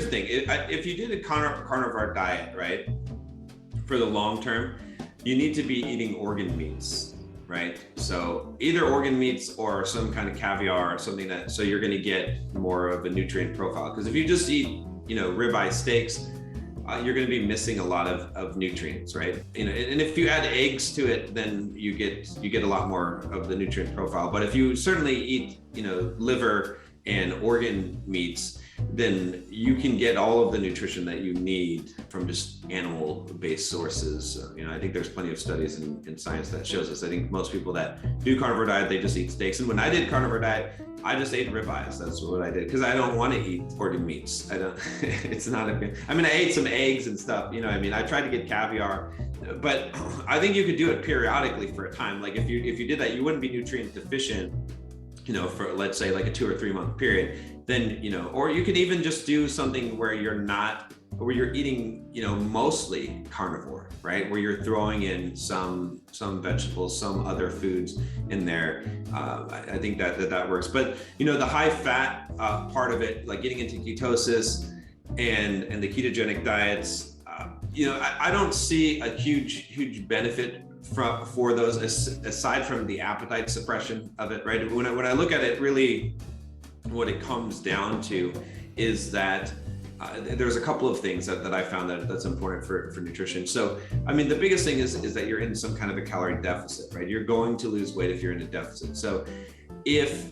the thing. If you did a carnivore diet, right, for the long term, you need to be eating organ meats, right? So either organ meats or some kind of caviar or something so you're going to get more of a nutrient profile. Because if you just eat, ribeye steaks, you're going to be missing a lot of nutrients, right? And if you add eggs to it, then you get a lot more of the nutrient profile. But if you certainly eat, liver and organ meats, then you can get all of the nutrition that you need from just animal-based sources. I think there's plenty of studies in science that shows this. I think most people that do carnivore diet, they just eat steaks. And when I did carnivore diet, I just ate ribeyes. That's what I did, because I don't want to eat organ meats. It's not I ate some eggs and stuff, I tried to get caviar, but I think you could do it periodically for a time. Like if you did that, you wouldn't be nutrient deficient, for let's say like a 2 or 3 month period, then, or you could even just do something where you're eating, mostly carnivore, right? Where you're throwing in some vegetables, some other foods in there. I think that works. But, the high fat part of it, like getting into ketosis and the ketogenic diets, I don't see a huge benefit for those aside from the appetite suppression of it, right? When I look at it, really what it comes down to is that there's a couple of things that I found that's important for nutrition. So, the biggest thing is that you're in some kind of a calorie deficit, right? You're going to lose weight if you're in a deficit. So if,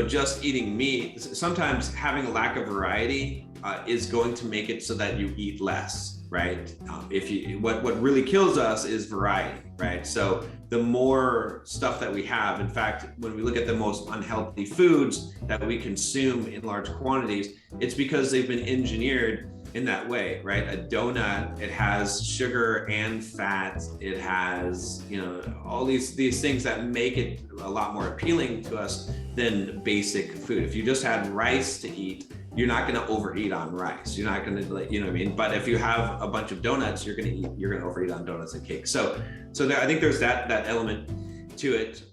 just eating meat, sometimes having a lack of variety is going to make it so that you eat less, right? What really kills us is variety, right? So the more stuff that we have, in fact, when we look at the most unhealthy foods that we consume in large quantities, it's because they've been engineered in that way, right? A donut, it has sugar and fat. It has, all these things that make it a lot more appealing to us than basic food. If you just had rice to eat, you're not going to overeat on rice. You're not going to, But if you have a bunch of donuts, you're going to overeat on donuts and cake. So I think there's that element to it.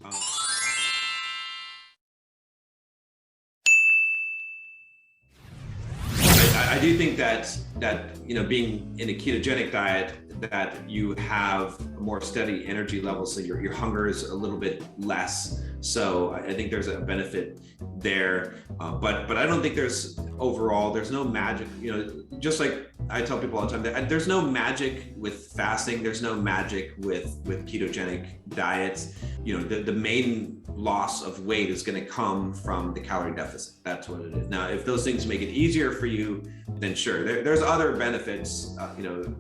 I do think that being in a ketogenic diet, that you have a more steady energy level, so your hunger is a little bit less. So I think there's a benefit there, but I don't think there's no magic. Just like I tell people all the time, there's no magic with fasting. There's no magic with ketogenic diets. The main loss of weight is going to come from the calorie deficit. That's what it is. Now, if those things make it easier for you, then sure. There's other benefits,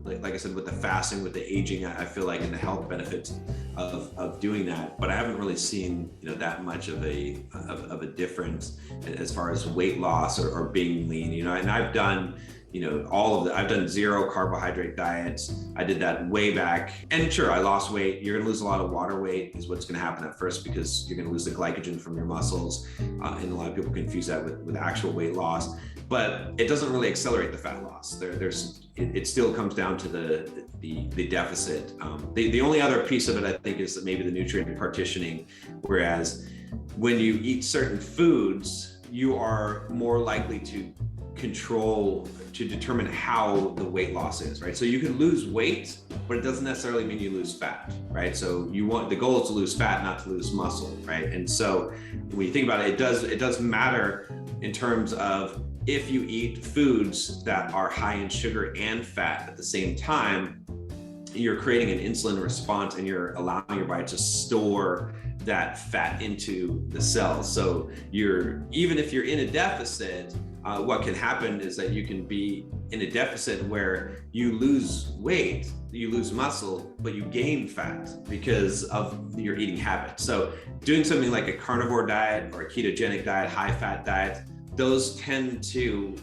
like I said, with the fasting, with the aging, I feel like, and the health benefits of doing that. But I haven't really seen, that much of a difference as far as weight loss or being lean. And I've done, I've done 0 carbohydrate diets. I did that way back, and sure, I lost weight. You're gonna lose a lot of water weight is what's gonna happen at first, because you're gonna lose the glycogen from your muscles, and a lot of people confuse that with actual weight loss. But it doesn't really accelerate the fat loss. It still comes down to the deficit. The only other piece of it, I think, is maybe the nutrient partitioning. Whereas when you eat certain foods, you are more likely to determine how the weight loss is, right? So you can lose weight, but it doesn't necessarily mean you lose fat, right? So the goal is to lose fat, not to lose muscle, right? And so when you think about it, it does matter in terms of, if you eat foods that are high in sugar and fat at the same time, you're creating an insulin response, and you're allowing your body to store that fat into the cells. So even if you're in a deficit, what can happen is that you can be in a deficit where you lose weight, you lose muscle, but you gain fat because of your eating habits. So doing something like a carnivore diet or a ketogenic diet, high fat diet, those tend to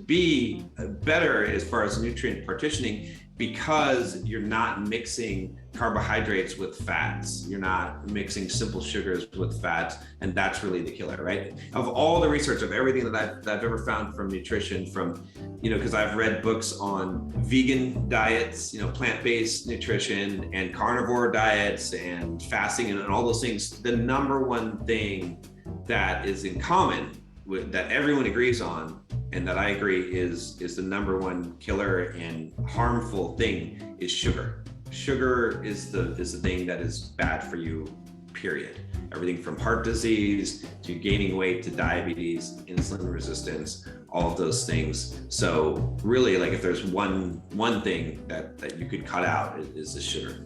be better as far as nutrient partitioning, because you're not mixing carbohydrates with fats. You're not mixing simple sugars with fats, and that's really the killer, right? Of all the research, of everything that I've ever found from nutrition, because I've read books on vegan diets, plant-based nutrition, and carnivore diets, and fasting, and all those things, the number one thing that is in common that everyone agrees on, and that I agree is the number one killer and harmful thing is sugar. Sugar is the thing that is bad for you, period. Everything from heart disease to gaining weight to diabetes, insulin resistance, all of those things. So really, like, if there's one thing that you could cut out, is the sugar.